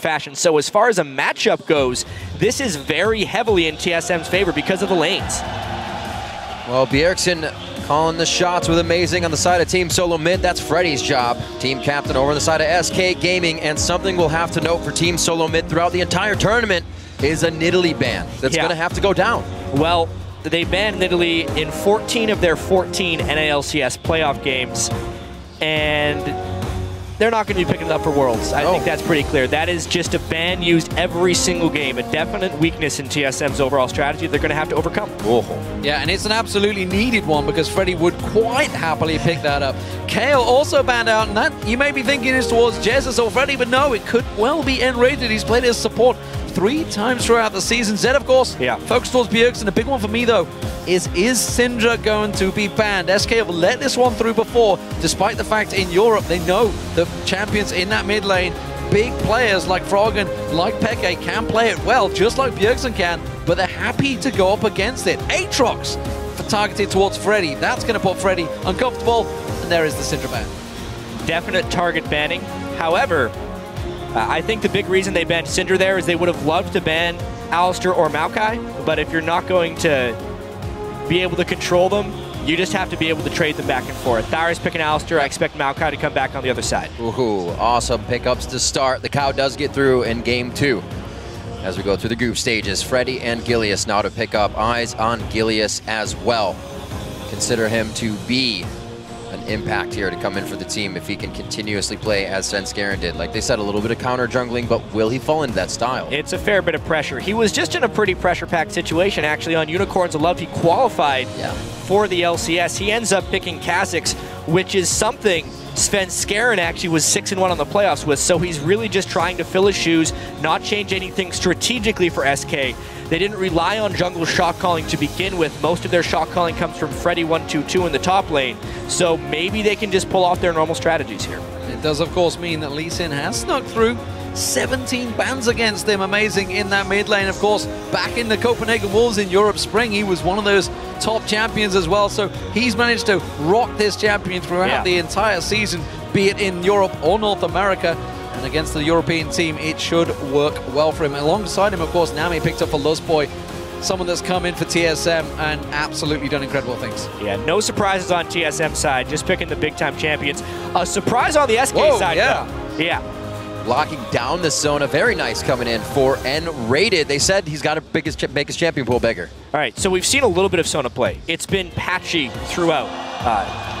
fashion. So as far as a matchup goes, this is very heavily in TSM's favor because of the lanes. Well, Bjergsen calling the shots with amazing on the side of Team SoloMid. That's Freddy's job. Team captain over on the side of SK Gaming. And something we'll have to note for Team SoloMid throughout the entire tournament is a Nidalee ban that's going to have to go down. Well, they banned Nidalee in 14 of their 14 NALCS playoff games, and they're not going to be picking it up for Worlds. I think that's pretty clear. That is just a ban used every single game, a definite weakness in TSM's overall strategy they're going to have to overcome. Yeah, and it's an absolutely needed one because Freddy would quite happily pick that up. Kale also banned out, and that you may be thinking is towards Jesus or Freddy, but no, it could well be N-rated. He's played his support 3 times throughout the season. Zed, of course, focused towards Bjergsen. The big one for me, though, is Syndra going to be banned? SK have let this one through before, despite the fact in Europe they know the champions in that mid lane, big players like Froggen, like Peke, can play it well, just like Bjergsen can, but they're happy to go up against it. Aatrox for targeted towards Freddy. That's going to put Freddy uncomfortable, and there is the Syndra ban. Definite target banning. However, I think the big reason they banned Syndra there is they would have loved to ban Alistar or Maokai, but if you're not going to be able to control them, you just have to be able to trade them back and forth. Dyrus picking Alistar, I expect Maokai to come back on the other side. Ooh, awesome pickups to start. The cow does get through in game 2. As we go through the group stages, Freddy and Gilius now to pick up. Eyes on Gilius as well. Consider him to be an impact here to come in for the team if he can continuously play as Svenskeren did. Like they said, a little bit of counter jungling, but will he fall into that style? It's a fair bit of pressure. He was just in a pretty pressure-packed situation, actually, on Unicorns of Love. He qualified for the LCS. He ends up picking Kha'Zix, which is something Svenskeren actually was 6-1 on the playoffs with, so he's really just trying to fill his shoes, not change anything strategically for SK. They didn't rely on jungle shot calling to begin with. Most of their shot calling comes from Freddy 1-2-2 in the top lane, so maybe they can just pull off their normal strategies here. It does, of course, mean that Lee Sin has snuck through. 17 bans against him, amazing in that mid lane. Of course, back in the Copenhagen Wolves in Europe Spring, he was one of those top champions as well, so he's managed to rock this champion throughout the entire season, be it in Europe or North America. And against the European team, it should work well for him. Alongside him, of course, Nami picked up for Lustboy, someone that's come in for TSM and absolutely done incredible things. Yeah, no surprises on TSM side, just picking the big-time champions. A surprise on the SK side, though. Yeah. Locking down the Sona, very nice coming in for N-rated. They said he's got to make his champion pool bigger. All right, so we've seen a little bit of Sona play. It's been patchy throughout.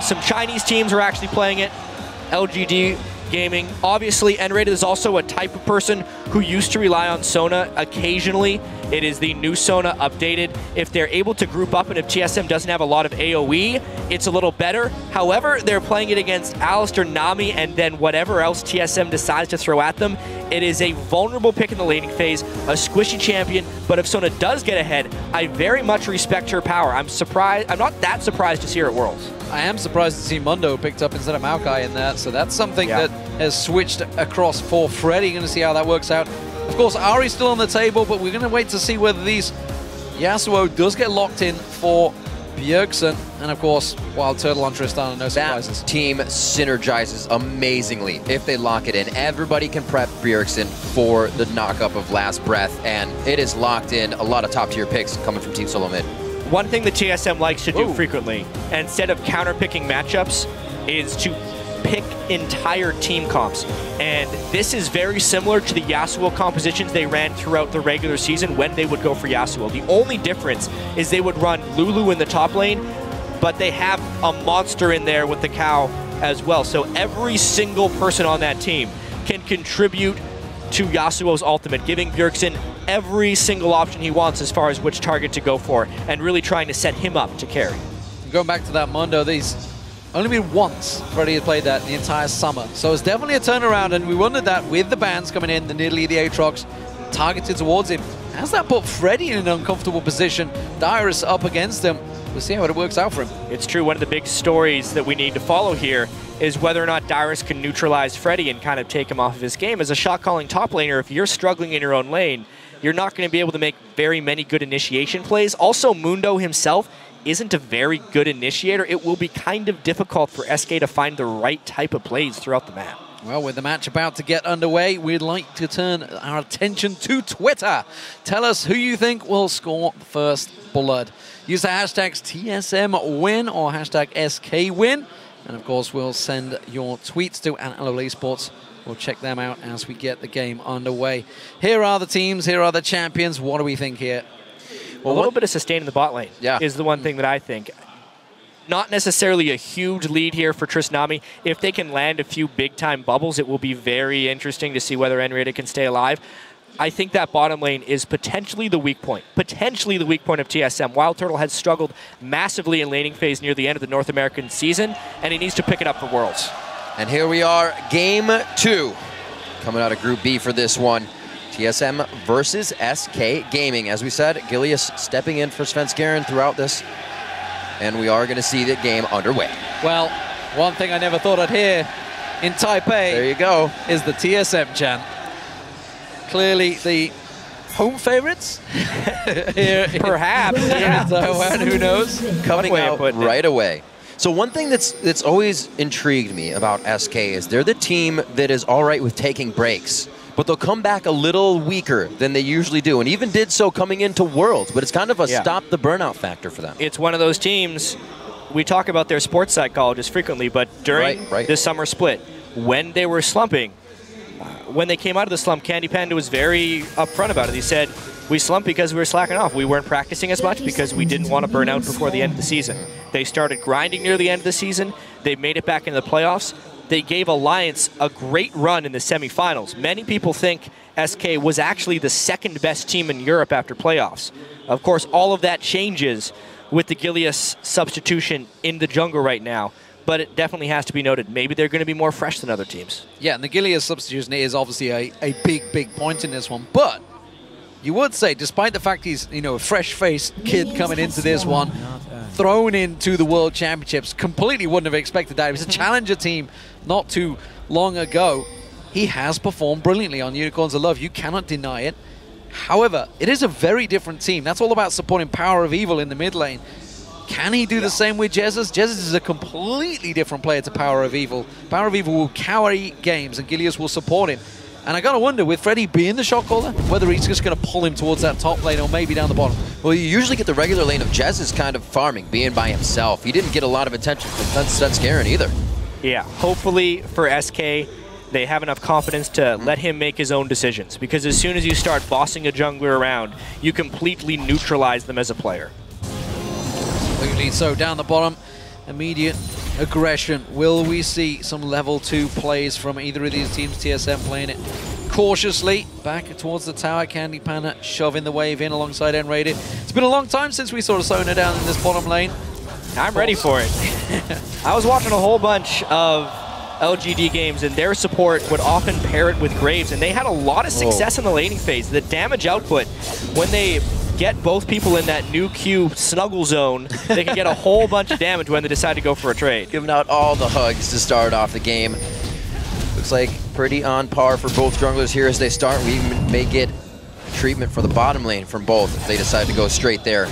Some Chinese teams are actually playing it. LGD Gaming. Obviously, N-rated is also a type of person who used to rely on Sona occasionally. It is the new Sona updated. If they're able to group up and if TSM doesn't have a lot of AoE, it's a little better. However, they're playing it against Alistar, Nami, and then whatever else TSM decides to throw at them. It is a vulnerable pick in the laning phase, a squishy champion, but if Sona does get ahead, I very much respect her power. I'm not that surprised to see her at Worlds. I am surprised to see Mundo picked up instead of Maokai in that, so that's something that has switched across for Freddy. Going to see how that works out. Of course, Ari's still on the table, but we're going to wait to see whether these Yasuo does get locked in for Bjergsen. And of course, Wild Turtle on Tristana, no surprises. That team synergizes amazingly if they lock it in. Everybody can prep Bjergsen for the knockup of Last Breath, and it is locked in. A lot of top-tier picks coming from Team SoloMid. One thing that TSM likes to do frequently, instead of counter-picking matchups, is to pick entire team comps. And this is very similar to the Yasuo compositions they ran throughout the regular season when they would go for Yasuo. The only difference is they would run Lulu in the top lane, but they have a monster in there with the cow as well. So every single person on that team can contribute to Yasuo's ultimate, giving Bjergsen every single option he wants as far as which target to go for, and really trying to set him up to carry. Going back to that Mundo, these only been once Freddy had played that in the entire summer. So it's definitely a turnaround, and we wondered that with the bans coming in, the Nidalee, the Aatrox, targeted towards him. Has that put Freddy in an uncomfortable position? Dyrus up against him. We'll see how it works out for him. It's true, one of the big stories that we need to follow here is whether or not Dyrus can neutralize Freddy and kind of take him off of his game. As a shot-calling top laner, if you're struggling in your own lane, you're not going to be able to make very many good initiation plays. Also, Mundo himself isn't a very good initiator. It will be kind of difficult for SK to find the right type of plays throughout the map. Well, with the match about to get underway, we'd like to turn our attention to Twitter. Tell us who you think will score first blood. Use the hashtags TSMWin or hashtag SKWin. And of course, we'll send your tweets to LoL eSports. We'll check them out as we get the game underway. Here are the teams, here are the champions. What do we think here? Well, a little bit of sustain in the bot lane is the one thing that I think. Not necessarily a huge lead here for Trisnami. If they can land a few big-time bubbles, it will be very interesting to see whether N-Rated can stay alive. I think that bottom lane is potentially the weak point. Potentially the weak point of TSM. Wild Turtle has struggled massively in laning phase near the end of the North American season, and he needs to pick it up for Worlds. And here we are, Game 2. Coming out of Group B for this one. TSM versus SK Gaming. As we said, Gilius stepping in for Svenskeren throughout this. And we are going to see the game underway. Well, one thing I never thought I'd hear in Taipei there you go. Is the TSM chant. Clearly the home favorites here. Perhaps. In Taiwan, who knows? Coming out right away. So one thing that's always intrigued me about SK is they're the team that is all right with taking breaks, but they'll come back a little weaker than they usually do, and even did so coming into Worlds, but it's kind of a stop the burnout factor for them. It's one of those teams, we talk about their sports psychologists frequently, but during the summer split, when they were slumping, when they came out of the slump, Candy Panda was very upfront about it. He said, we slumped because we were slacking off. We weren't practicing as much because we didn't want to burn out before the end of the season. They started grinding near the end of the season. They made it back into the playoffs. They gave Alliance a great run in the semifinals. Many people think SK was actually the second best team in Europe after playoffs. Of course, all of that changes with the Gilius substitution in the jungle right now. But it definitely has to be noted. Maybe they're going to be more fresh than other teams. Yeah, and the Gilius substitution is obviously a big point in this one. But you would say, despite the fact he's a fresh-faced kid coming into this one, thrown into the World Championships, completely wouldn't have expected that. He was a challenger team not too long ago. He has performed brilliantly on Unicorns of Love. You cannot deny it. However, it is a very different team. That's all about supporting Power of Evil in the mid lane. Can he do the same with Jesus? Jesus is a completely different player to Power of Evil. Power of Evil will carry games, and Gilius will support him. And I gotta wonder, with Freddy being the shot caller, whether he's just gonna pull him towards that top lane or maybe down the bottom. Well, you usually get the regular lane of Jesus kind of farming, being by himself. He didn't get a lot of attention from Svenskeren either. Yeah, hopefully for SK, they have enough confidence to let him make his own decisions. Because as soon as you start bossing a jungler around, you completely neutralize them as a player. So down the bottom, immediate aggression. Will we see some level 2 plays from either of these teams? TSM playing it cautiously. Back towards the tower, Candy Panda shoving the wave in alongside N-Rated. It's been a long time since we saw Sona down in this bottom lane. I'm ready for it. I was watching a whole bunch of LGD games, and their support would often pair it with Graves, and they had a lot of success in the laning phase. The damage output, when they get both people in that new Q snuggle zone, they can get a whole bunch of damage when they decide to go for a trade. Giving out all the hugs to start off the game. Looks like pretty on par for both junglers here as they start. We may get treatment for the bottom lane from both if they decide to go straight there.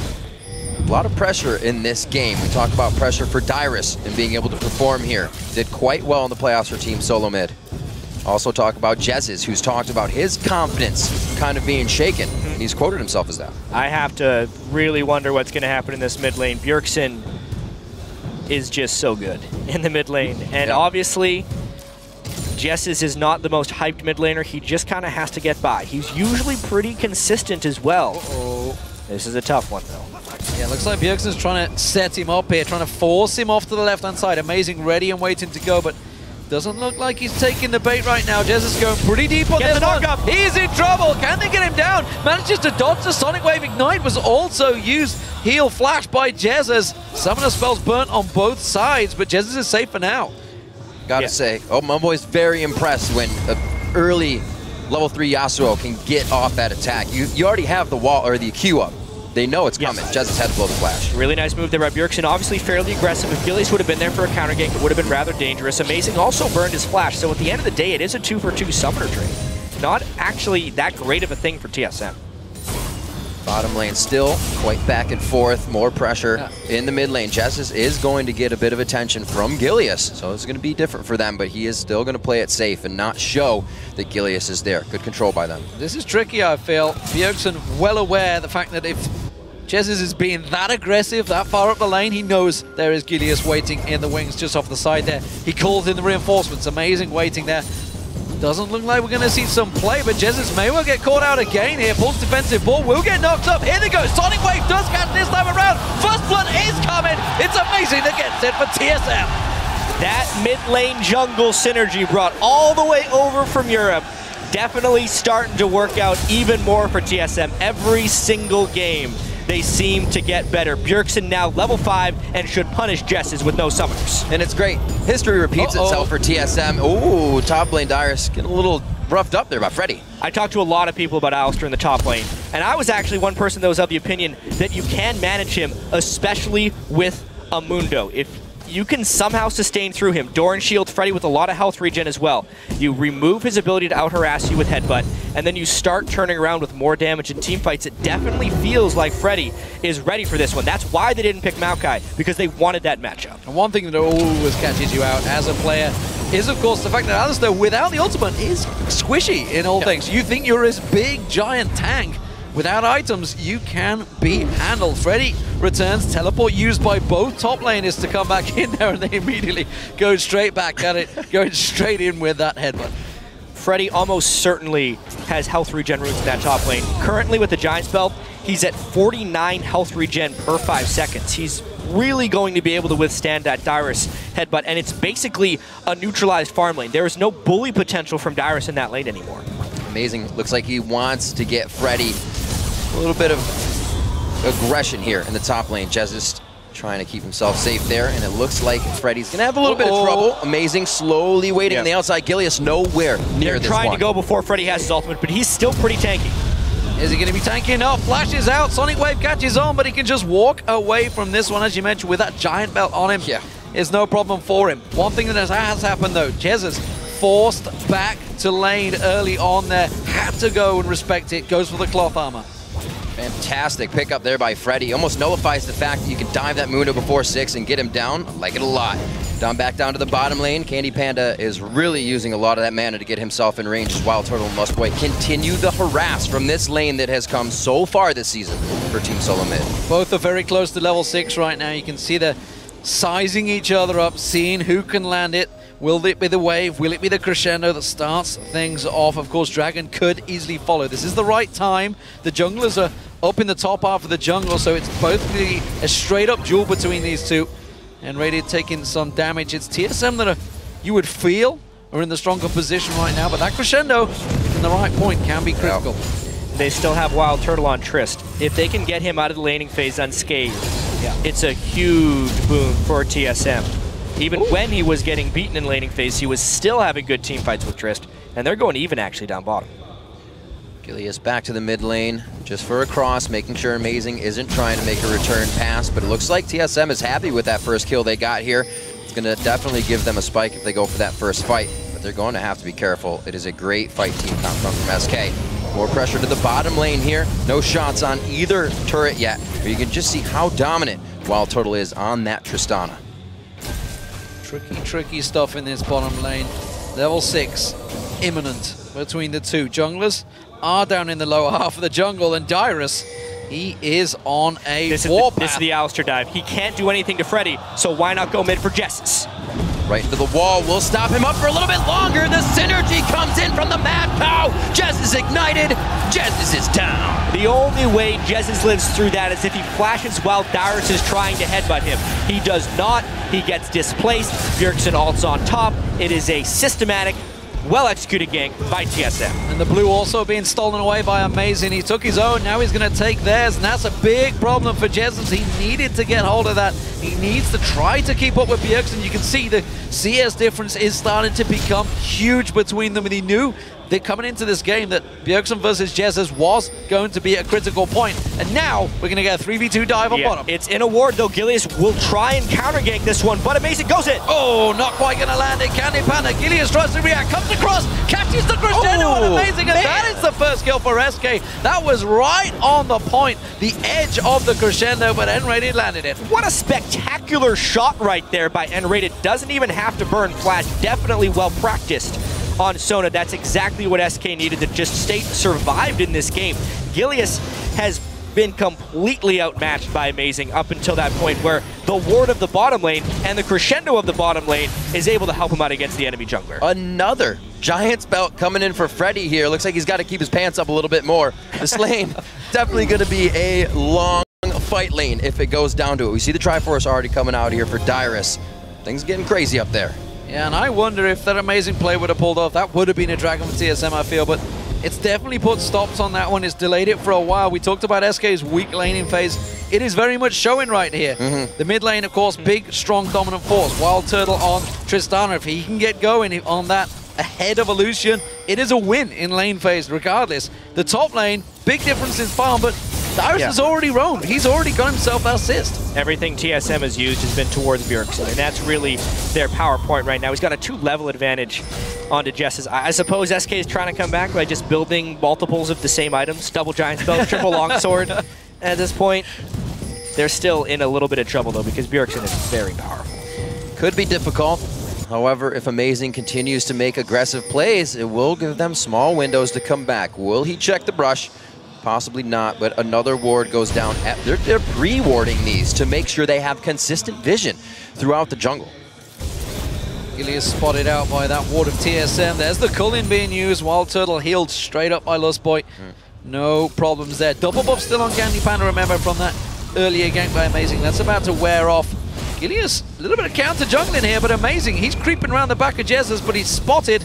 A lot of pressure in this game. We talk about pressure for Dyrus and being able to perform here. Did quite well in the playoffs for Team SoloMid. Also talk about Jez's, who's talked about his confidence kind of being shaken. And he's quoted himself as that. I have to really wonder what's going to happen in this mid lane. Bjergsen is just so good in the mid lane. And obviously, Jez's is not the most hyped mid laner. He just kind of has to get by. He's usually pretty consistent as well. This is a tough one, though. Yeah, looks like Bjergsen's trying to set him up here, trying to force him off to the left-hand side. Amazing, ready and waiting to go, but doesn't look like he's taking the bait right now. Jez is going pretty deep on this one. He's in trouble. Can they get him down? Manages to dodge the Sonic Wave. Ignite was also used. Heal flash by Jez as Summoner spells burnt on both sides, but Jez is safe for now. Gotta say, my boy's very impressed when an early level 3 Yasuo can get off that attack. You already have the wall or the Q up. They know it's coming. Jez has had to blow the flash. Really nice move there by Bjergsen. Obviously fairly aggressive. If Gilius would have been there for a counter gank, it would have been rather dangerous. Amazing also burned his flash. So at the end of the day, it is a 2-for-2 summoner trade. Not actually that great of a thing for TSM. Bottom lane still quite back and forth, more pressure in the mid lane. Jezz is going to get a bit of attention from Gilius, so it's going to be different for them, but he is still going to play it safe and not show that Gilius is there. Good control by them. This is tricky, I feel. Bjergsen well aware of the fact that if Jezz is being that aggressive, that far up the lane, he knows there is Gilius waiting in the wings just off the side there. He calls in the reinforcements, amazing waiting there. Doesn't look like we're going to see some play, but Jezz may well get caught out again here. Pulls defensive ball, will get knocked up. Here they go. Sonic Wave does catch this time around. First blood is coming. It's amazing that gets it for TSM. That mid lane jungle synergy brought all the way over from Europe. Definitely starting to work out even more for TSM. Every single game, they seem to get better. Bjergsen now level 5 and should punish Jezz with no summoners. And it's great. History repeats itself for TSM. Ooh, top lane Dyrus getting a little roughed up there by Freddy. I talked to a lot of people about Alistar in the top lane, and I was actually one person that was of the opinion that you can manage him, especially with a Mundo. If you can somehow sustain through him, Doran shield Freddy with a lot of health regen as well. You remove his ability to out-harass you with Headbutt, and then you start turning around with more damage in teamfights. It definitely feels like Freddy is ready for this one. That's why they didn't pick Maokai, because they wanted that matchup. And one thing that always catches you out as a player is, of course, the fact that Alistar, without the ultimate, is squishy in all things. You think you're this big, giant tank. Without items, you can be handled. Freddy returns, teleport used by both top laners to come back in there, and they immediately go straight back at it, going straight in with that headbutt. Freddy almost certainly has health regen runes in that top lane. Currently with the Giant Spell, he's at 49 health regen per 5 seconds. He's really going to be able to withstand that Dyrus headbutt, and it's basically a neutralized farm lane. There is no bully potential from Dyrus in that lane anymore. Amazing. Looks like he wants to get Freddy a little bit of aggression here in the top lane. Jezz is trying to keep himself safe there, and it looks like Freddy's going to have a little bit of trouble. Amazing, slowly waiting on the outside. Gilius nowhere near this one. They're trying to go before Freddy has his ultimate, but he's still pretty tanky. Is he going to be tanky enough? Flashes out, Sonic Wave catches on, but he can just walk away from this one, as you mentioned, with that giant belt on him. Yeah. It's no problem for him. One thing that has happened, though, Jezz is forced back to lane early on there. Had to go and respect it. Goes for the cloth armor. Fantastic pickup there by Freddy. Almost nullifies the fact that you can dive that Mundo before 6 and get him down. I like it a lot. Back down to the bottom lane. Candy Panda is really using a lot of that mana to get himself in range as Wild Turtle and Lustboy continue the harass from this lane that has come so far this season for Team SoloMid. Both are very close to level 6 right now. You can see they're sizing each other up, seeing who can land it. Will it be the wave? Will it be the crescendo that starts things off? Of course, Dragon could easily follow. This is the right time. The junglers are up in the top half of the jungle, so it's both a straight-up duel between these two. And Radiant taking some damage. It's TSM that you would feel are in the stronger position right now, but that crescendo in the right point can be critical. They still have Wild Turtle on Trist. If they can get him out of the laning phase unscathed, it's a huge boon for TSM. Even when he was getting beaten in laning phase, he was still having good team fights with Trist, and they're going even actually down bottom. Gilius back to the mid lane, just for a cross, making sure Amazing isn't trying to make a return pass, but it looks like TSM is happy with that first kill they got here. It's going to definitely give them a spike if they go for that first fight, but they're going to have to be careful. It is a great fight team coming from SK. More pressure to the bottom lane here. No shots on either turret yet, but you can just see how dominant Wild Turtle is on that Tristana. Tricky stuff in this bottom lane. Level 6, imminent between the two. Junglers are down in the lower half of the jungle, and Dyrus, he is on a warpath. This is the Alistar dive. He can't do anything to Freddy, so why not go mid for Jezz? Right into the wall, will stop him up for a little bit longer. The synergy comes in from the Mad Cow. Jezz is ignited. Jezz is down. The only way Jezz lives through that is if he flashes while Dyrus is trying to headbutt him. He does not. He gets displaced. Bjergsen ults on top. It is a systematic, well-executed gank by TSM. And the blue also being stolen away by Amazing. He took his own, now he's going to take theirs, and that's a big problem for Jezz. He needed to get hold of that. He needs to try to keep up with Bjergsen. You can see the CS difference is starting to become huge between them, and he knew they're coming into this game that Bjergsen versus Jesus was going to be a critical point. And now we're going to get a 3v2 dive on bottom. It's in a ward, though. Gilius will try and counter-gank this one, but Amazing goes it. Oh, not quite going to land it. Candy Panda. Gilius tries to react, comes across, catches the crescendo on Amazing, and that is the first kill for SK. That was right on the point, the edge of the crescendo, but N-Rated landed it. What a spectacular shot right there by N-Rated. Doesn't even have to burn flash. Definitely well practiced on Sona. That's exactly what SK needed to just stay survived in this game. Gilius has been completely outmatched by Amazing up until that point where the ward of the bottom lane and the crescendo of the bottom lane is able to help him out against the enemy jungler. Another Giants belt coming in for Freddy here. Looks like he's got to keep his pants up a little bit more. This lane definitely going to be a long fight lane if it goes down to it. We see the Triforce already coming out here for Dyrus. Things getting crazy up there. Yeah, and I wonder if that Amazing play would have pulled off. That would have been a Dragon for TSM, I feel, but it's definitely put stops on that one. It's delayed it for a while. We talked about SK's weak laning phase. It is very much showing right here. The mid lane, of course, big, strong, dominant force. Wild Turtle on Tristana. If he can get going on that ahead of Illusion, it is a win in lane phase regardless. The top lane, big difference in farm, but Dyrus has already roamed. He's already got himself an assist. Everything TSM has used has been towards Bjergsen, and that's really their power point right now. He's got a 2-level advantage onto Jess's. I suppose SK is trying to come back by just building multiples of the same items. Double Giant Spell, triple Longsword. At this point, they're still in a little bit of trouble, though, because Bjergsen is very powerful. Could be difficult. However, if Amazing continues to make aggressive plays, it will give them small windows to come back. Will he check the brush? Possibly not, but another ward goes down. They're pre-warding these to make sure they have consistent vision throughout the jungle. Gilius spotted out by that ward of TSM. There's the Cullen being used. Wild Turtle healed straight up by Lustboy. No problems there. Double buff still on Candy Panda, remember, from that earlier gank by Amazing. That's about to wear off. Gilius, a little bit of counter jungling here, but Amazing. He's creeping around the back of Jesus, but he's spotted.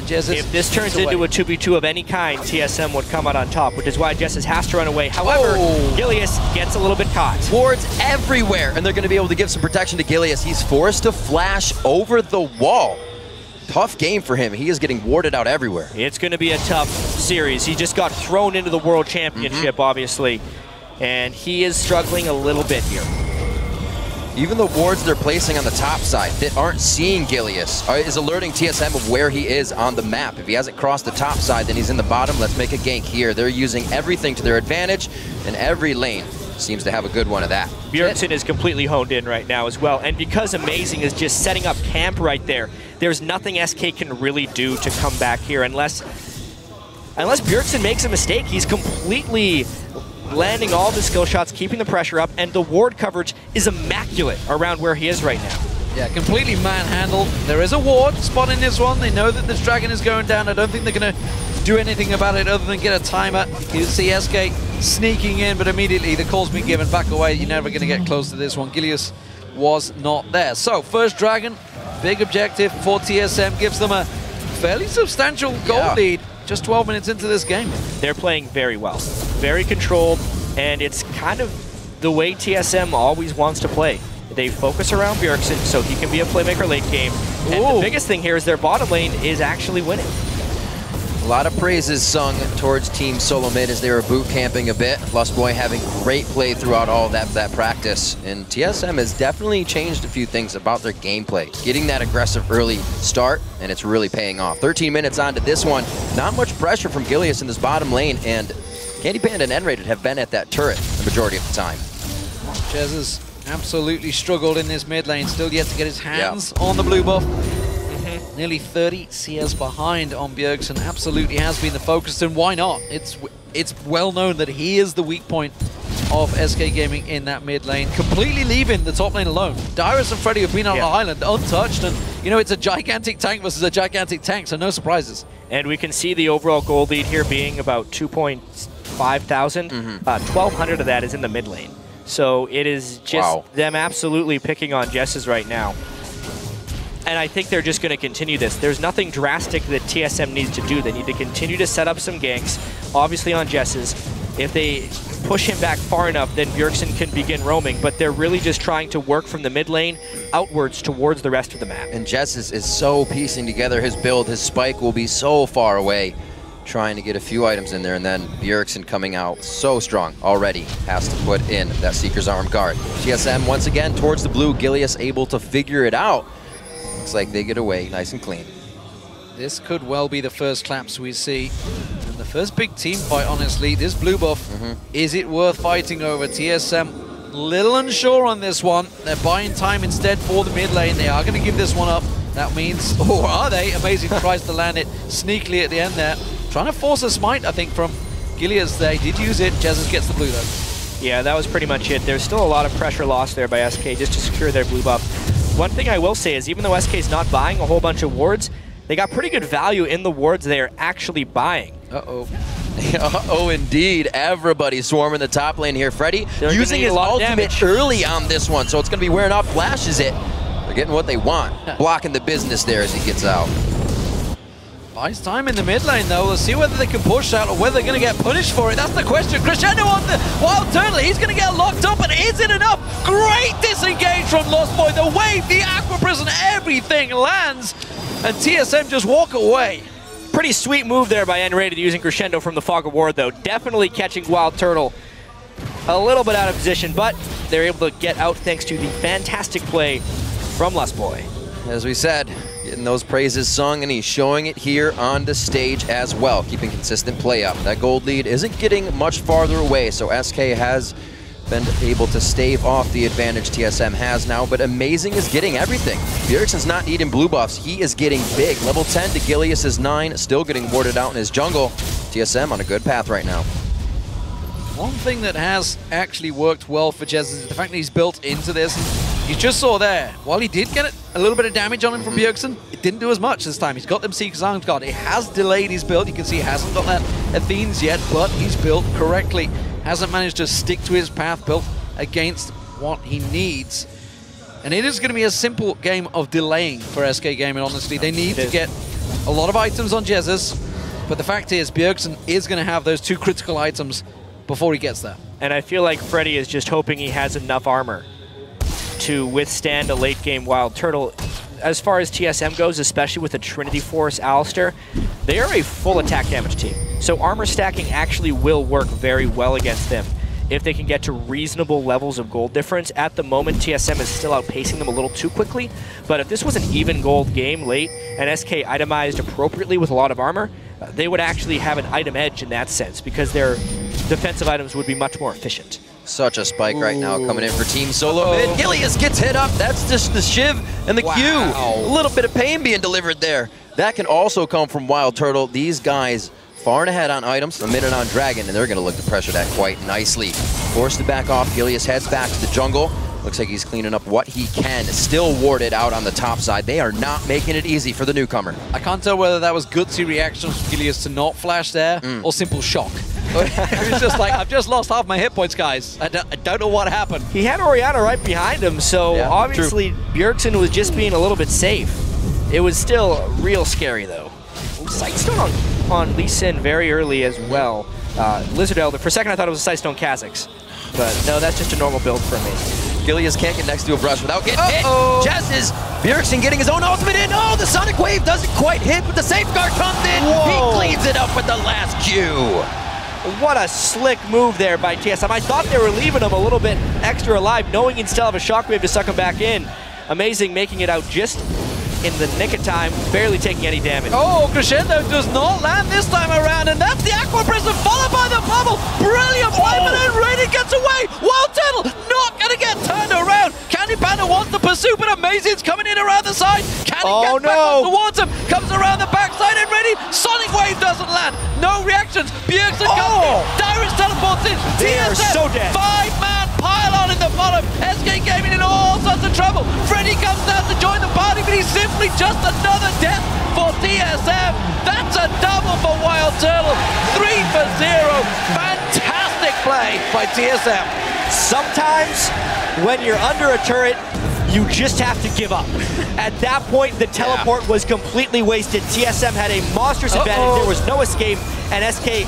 If this turns into a 2v2 of any kind, TSM would come out on top, which is why Jesus has to run away. However, Gilius gets a little bit caught. Wards everywhere, and they're going to be able to give some protection to Gilius. He's forced to flash over the wall. Tough game for him. He is getting warded out everywhere. It's going to be a tough series. He just got thrown into the World Championship, obviously, and he is struggling a little bit here. Even the wards they're placing on the top side that aren't seeing Gilius is alerting TSM of where he is on the map. If he hasn't crossed the top side, then he's in the bottom. Let's make a gank here. They're using everything to their advantage, and every lane seems to have a good one of that. Bjergsen is completely honed in right now as well, and because Amazing is just setting up camp right there, there's nothing SK can really do to come back here unless Bjergsen makes a mistake. He's completely landing all the skill shots, keeping the pressure up, and the ward coverage is immaculate around where he is right now. Yeah, completely manhandled. There is a ward spotting this one. They know that this dragon is going down. I don't think they're going to do anything about it other than get a timer. You see SK sneaking in, but immediately the call's been given back away. You're never going to get close to this one. Gilius was not there. So, first dragon, big objective for TSM, gives them a fairly substantial gold lead. Just 12 minutes into this game. They're playing very well, very controlled, and it's kind of the way TSM always wants to play. They focus around Bjergsen so he can be a playmaker late game. And the biggest thing here is their bottom lane is actually winning. A lot of praises sung towards Team SoloMid as they were boot camping a bit. Lustboy having great play throughout all that practice. And TSM has definitely changed a few things about their gameplay. Getting that aggressive early start, and it's really paying off. 13 minutes onto this one. Not much pressure from Gilius in this bottom lane, and Candy Panda and N-Rated have been at that turret the majority of the time. Jez has absolutely struggled in this mid lane. Still yet to get his hands on the blue buff. Nearly 30 CS behind on Bjergsen. Absolutely has been the focus, and why not? It's well known that he is the weak point of SK Gaming in that mid lane, completely leaving the top lane alone. Dyrus and Freddy have been on the island untouched, and you know, it's a gigantic tank versus a gigantic tank, so no surprises. And we can see the overall gold lead here being about 2.5 thousand. 1,200 of that is in the mid lane. So it is just them absolutely picking on Jesses right now. And I think they're just going to continue this. There's nothing drastic that TSM needs to do. They need to continue to set up some ganks, obviously on Jesses, If they push him back far enough, then Bjergsen can begin roaming, but they're really just trying to work from the mid lane outwards towards the rest of the map. And Jess is so piecing together his build. His spike will be so far away, trying to get a few items in there, and then Bjergsen coming out so strong already has to put in that Seeker's Arm guard. TSM once again towards the blue. Gilius able to figure it out. Looks like they get away nice and clean. This could well be the first claps we see. And the first big team fight, honestly. This blue buff, is it worth fighting over? TSM, little unsure on this one. They're buying time instead for the mid lane. They are going to give this one up. That means, or are they? Amazing tries to land it sneakily at the end there. Trying to force a smite, I think, from Gilius. They did use it. Jesus gets the blue, though. Yeah, that was pretty much it. There's still a lot of pressure lost there by SK just to secure their blue buff. One thing I will say is even though SK is not buying a whole bunch of wards, they got pretty good value in the wards they are actually buying. Uh-oh. Uh-oh, indeed. Everybody swarming the top lane here. Freddy using his ultimate early on this one, so it's going to be wearing off. Flashes it. They're getting what they want. Blocking the business there as he gets out. Buys time in the mid lane, though. We'll see whether they can push out or whether they're going to get punished for it. That's the question. Crescendo on the Wild Turtle. He's going to get locked up, but is it enough? Great disengage from Lost Boy. The wave, the Aqua Prison, everything lands. And TSM just walk away. Pretty sweet move there by N-Rated using Crescendo from the Fog of War, though. Definitely catching Wild Turtle a little bit out of position, but they're able to get out thanks to the fantastic play from Lost Boy. As we said, getting those praises sung, and he's showing it here on the stage as well, keeping consistent play up. That gold lead isn't getting much farther away, so SK has been able to stave off the advantage TSM has now, but Amazing is getting everything. Bjergsen's not needing blue buffs. He is getting big. Level 10 to Gilius' 9, still getting warded out in his jungle. TSM on a good path right now. One thing that has actually worked well for Jez is the fact that he's built into this. You just saw there, while he did get a little bit of damage on him from Bjergsen, it didn't do as much this time. He's got them Seeker's Arms guard. It has delayed his build. You can see he hasn't got that Athene's yet, but he's built correctly. Hasn't managed to stick to his path, built against what he needs. And it is going to be a simple game of delaying for SK Gaming, honestly. They need to get a lot of items on Jesus, but the fact is Bjergsen is going to have those 2 critical items before he gets there. And I feel like Freddy is just hoping he has enough armor to withstand a late game Wild Turtle. As far as TSM goes, especially with the Trinity Force Alistair, they are a full attack damage team. So armor stacking actually will work very well against them if they can get to reasonable levels of gold difference. At the moment, TSM is still outpacing them a little too quickly, but if this was an even gold game late and SK itemized appropriately with a lot of armor, they would actually have an item edge in that sense because their defensive items would be much more efficient. Such a spike right now coming in for Team SoloMid. Gilius gets hit up. That's just the Shiv and the Q. A little bit of pain being delivered there. That can also come from Wild Turtle. These guys far and ahead on items, a minute on Dragon, and they're going to look to pressure that quite nicely. Forced to back off. Gilius heads back to the jungle. Looks like he's cleaning up what he can. Still warded out on the top side. They are not making it easy for the newcomer. I can't tell whether that was gutsy reaction from Gilius to not flash there or simple shock. It was just like, I've just lost half my hit points, guys. I don't know what happened. He had Orianna right behind him, so obviously Bjergsen was just being a little bit safe. It was still real scary, though. Sightstone on Lee Sin very early as well. Lizard Elder. For a second, I thought it was a Sightstone Kha'Zix. But no, that's just a normal build for me. Gilius can't get next to a brush without getting hit. Jess Bjergsen getting his own ultimate in. Oh, the Sonic Wave doesn't quite hit, but the safeguard comes in. He cleans it up with the last Q. What a slick move there by TSM. I thought they were leaving him a little bit extra alive, knowing he'd still have a shockwave to suck him back in. Amazing making it out just in the nick of time, barely taking any damage. Oh, Crescendo does not land this time around, and that's the Aqua Prison followed by the bubble. Brilliant play, but then Raiden gets away. Wild Turtle not going to get turned around. Candy Panda wants to pursue, but Amazing's coming in around the side. Candy gets back up towards him, comes around the backside and ready. Sonic Wave doesn't land. No reactions. Bjergsen comes in. Dyrus teleports in. They are so dead. 5-man pylon in the bottom. SK Gaming in all sorts of trouble. Freddy comes down to join the party, but he's simply just another death for TSM. That's a double for Wild Turtle. 3 for 0. Fantastic play by TSM. Sometimes when you're under a turret, you just have to give up. At that point, the teleport was completely wasted. TSM had a monstrous advantage. There was no escape, and SK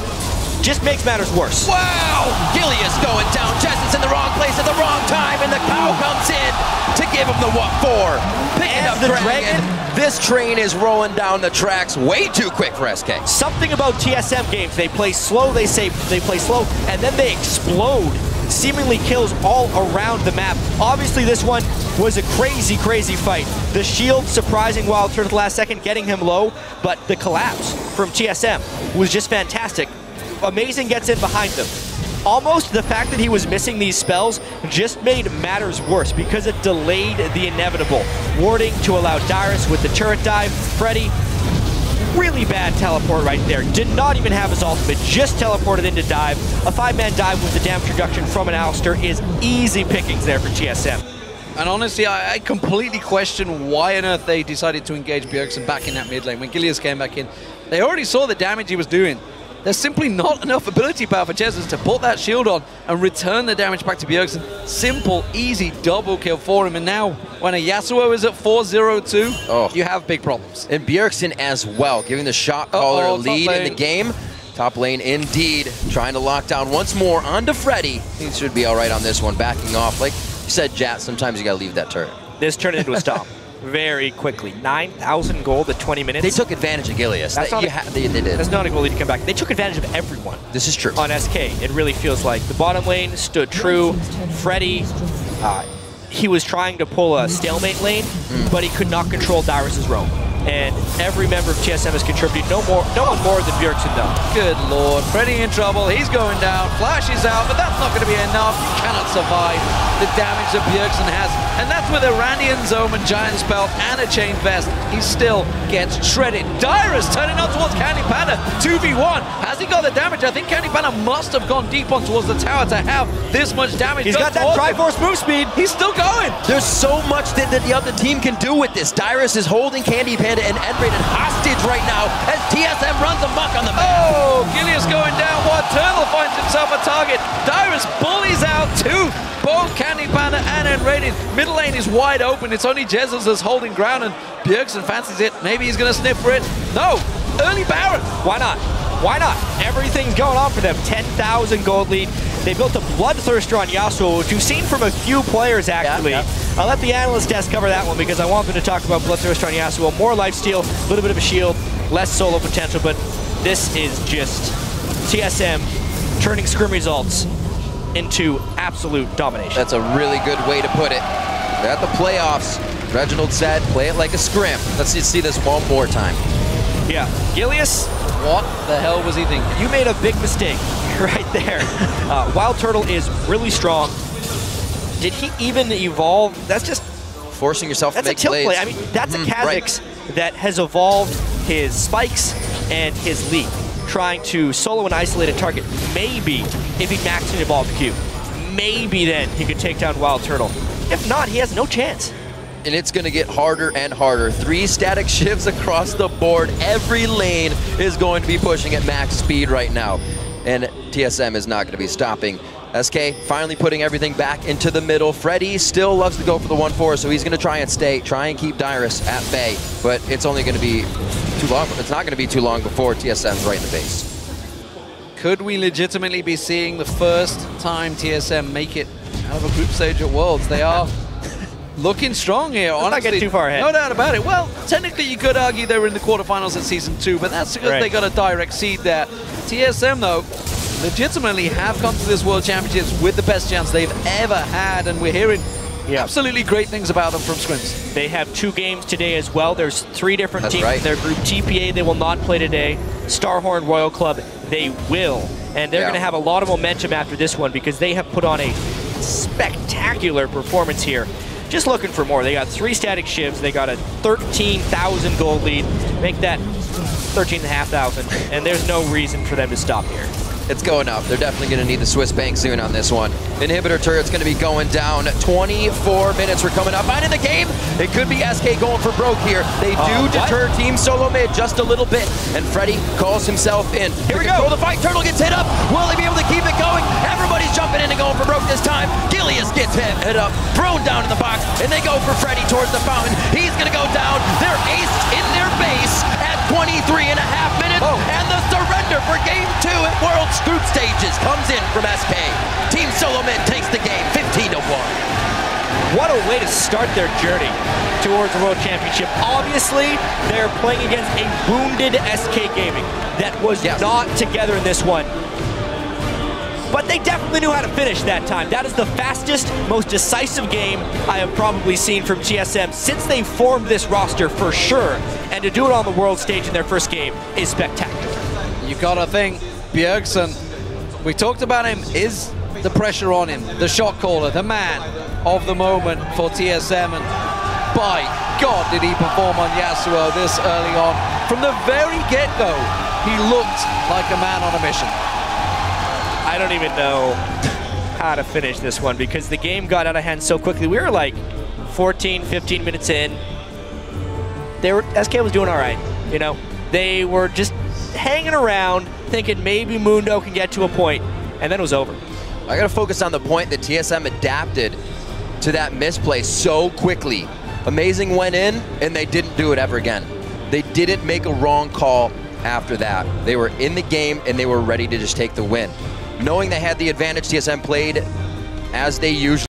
just makes matters worse. Wow! Gilius going down. Jesse's in the wrong place at the wrong time, and the cow comes in to give him the what for. Picking up the Dragon. This train is rolling down the tracks way too quick for SK. Something about TSM games, they play slow, they play slow, and then they explode. Seemingly kills all around the map. Obviously, this one was a crazy, crazy fight. The shield surprising Wild Turtle at the last second, getting him low, but the collapse from TSM was just fantastic. Amazing gets in behind them. Almost the fact that he was missing these spells just made matters worse because it delayed the inevitable. Warding to allow Dyrus with the turret dive. Freddy, really bad teleport right there. Did not even have his ultimate, just teleported into dive. A 5-man dive with the damage reduction from an Alistair is easy pickings there for TSM. And honestly, I completely question why on earth they decided to engage Bjergsen back in that mid lane. When Gilius came back in, they already saw the damage he was doing. There's simply not enough ability power for Jesus to put that shield on and return the damage back to Bjergsen. Simple, easy double kill for him. And now, when a Yasuo is at 4-0-2, you have big problems. And Bjergsen as well, giving the shot caller lead in the game. Top lane indeed, trying to lock down once more onto Freddy. He should be all right on this one, backing off. Like you said, Jat, sometimes you gotta leave that turret. This turned into a stomp very quickly. 9,000 gold at 20 minutes. They took advantage of Gilius. They did. That's not a goalie to come back. They took advantage of everyone. This is true. On SK, it really feels like the bottom lane stood true. Freddy, he was trying to pull a stalemate lane, but he could not control Dyrus's roam. And every member of TSM has contributed. No one more than Bjergsen though. Good lord, Freddy in trouble. He's going down. Flash is out, but that's not going to be enough. You cannot survive the damage that Bjergsen has. And that's with a Randian Zome and Giant Spell and a Chain Vest. He still gets shredded. Dyrus turning on towards Candy Panda. 2v1. Has he got the damage? I think Candy Panda must have gone deep on towards the tower to have this much damage. He's got that Triforce move speed. He's still going. There's so much that the other team can do with this. Dyrus is holding Candy Panda and Enrated hostage right now as TSM runs amok on the map. Oh, Gilius going down. What? Turtle finds himself a target. Dyrus bullies out two. Both Candy Panda and Enrated. Middle lane is wide open. It's only Jesus that's holding ground, and Bjergsen fancies it. Maybe he's going to sniff for it. No. Early Baron. Why not? Why not? Everything's going on for them. 10,000 gold lead. They built a Bloodthirster on Yasuo, which we've seen from a few players, actually. Yeah. I'll let the analyst desk cover that one because I want them to talk about Bloodthirster on Yasuo. More lifesteal, a little bit of a shield, less solo potential, but this is just TSM turning scrim results into absolute domination. That's a really good way to put it. They're at the playoffs. Reginald said, play it like a scrim. Let's just see this one more time. Yeah, Gilius. What the hell was he thinking? You made a big mistake right there. Wild Turtle is really strong. Did he even evolve? That's just forcing yourself to make tilt plays. Play. I mean, that's a Kha'Zix that has evolved his spikes and his leap, trying to solo and isolate a target. Maybe if he maxed and evolved Q, maybe then he could take down Wild Turtle. If not, he has no chance. And it's going to get harder and harder. 3 static shifts across the board. Every lane is going to be pushing at max speed right now. And TSM is not going to be stopping. SK finally putting everything back into the middle. Freddy still loves to go for the 1-4, so he's going to try and keep Dyrus at bay. But it's only going to be too long. It's not going to be too long before TSM's right in the base. Could we legitimately be seeing the first time TSM make it out of a group stage at Worlds? They are looking strong here, honestly. Not getting too far ahead. No doubt about it. Well, technically you could argue they were in the quarterfinals at Season 2, but that's because they got a direct seed there. TSM, though, legitimately have come to this World Championships with the best chance they've ever had, and we're hearing absolutely great things about them from scrims. They have 2 games today as well. There's 3 different teams in their group. TPA, they will not play today. Starhorn Royal Club, they will. And they're going to have a lot of momentum after this one because they have put on a spectacular performance here. Just looking for more. They got 3 static shivs. They got a 13,000 gold lead. Make that 13,500. And there's no reason for them to stop here. It's going up. They're definitely going to need the Swiss bank soon on this one. Inhibitor turret's going to be going down. 24 minutes. We're coming up. Finding the game. It could be SK going for broke here. They do deter Team SoloMid just a little bit. And Freddy calls himself in. Here we go. The fight. Turtle gets hit up. Will he be able to keep it going? Everybody's jumping in and going for broke this time. Gilius gets hit up. Thrown down in the box. And they go for Freddy towards the fountain. He's going to go down. They're aced in their base at 23.5 minutes. And the surrender for Game 2 at Worlds Group stages comes in from SK. Team SoloMid takes the game 15-1. What a way to start their journey towards the World Championship. Obviously, they're playing against a wounded SK Gaming that was not together in this one. But they definitely knew how to finish that time. That is the fastest, most decisive game I have probably seen from TSM since they formed this roster for sure. And to do it on the world stage in their first game is spectacular. You gotta think, Bjergsen, we talked about him, is the pressure on him, the shot caller, the man of the moment for TSM, and by God did he perform on Yasuo this early on. From the very get-go, he looked like a man on a mission. I don't even know how to finish this one because the game got out of hand so quickly. We were like 14, 15 minutes in. SK was doing all right, you know. They were just hanging around thinking maybe Mundo can get to a point, and then it was over. I gotta focus on the point that TSM adapted to that misplay so quickly. Amazing went in, and they didn't do it ever again. They didn't make a wrong call after that. They were in the game, and they were ready to just take the win. Knowing they had the advantage, TSM played as they usually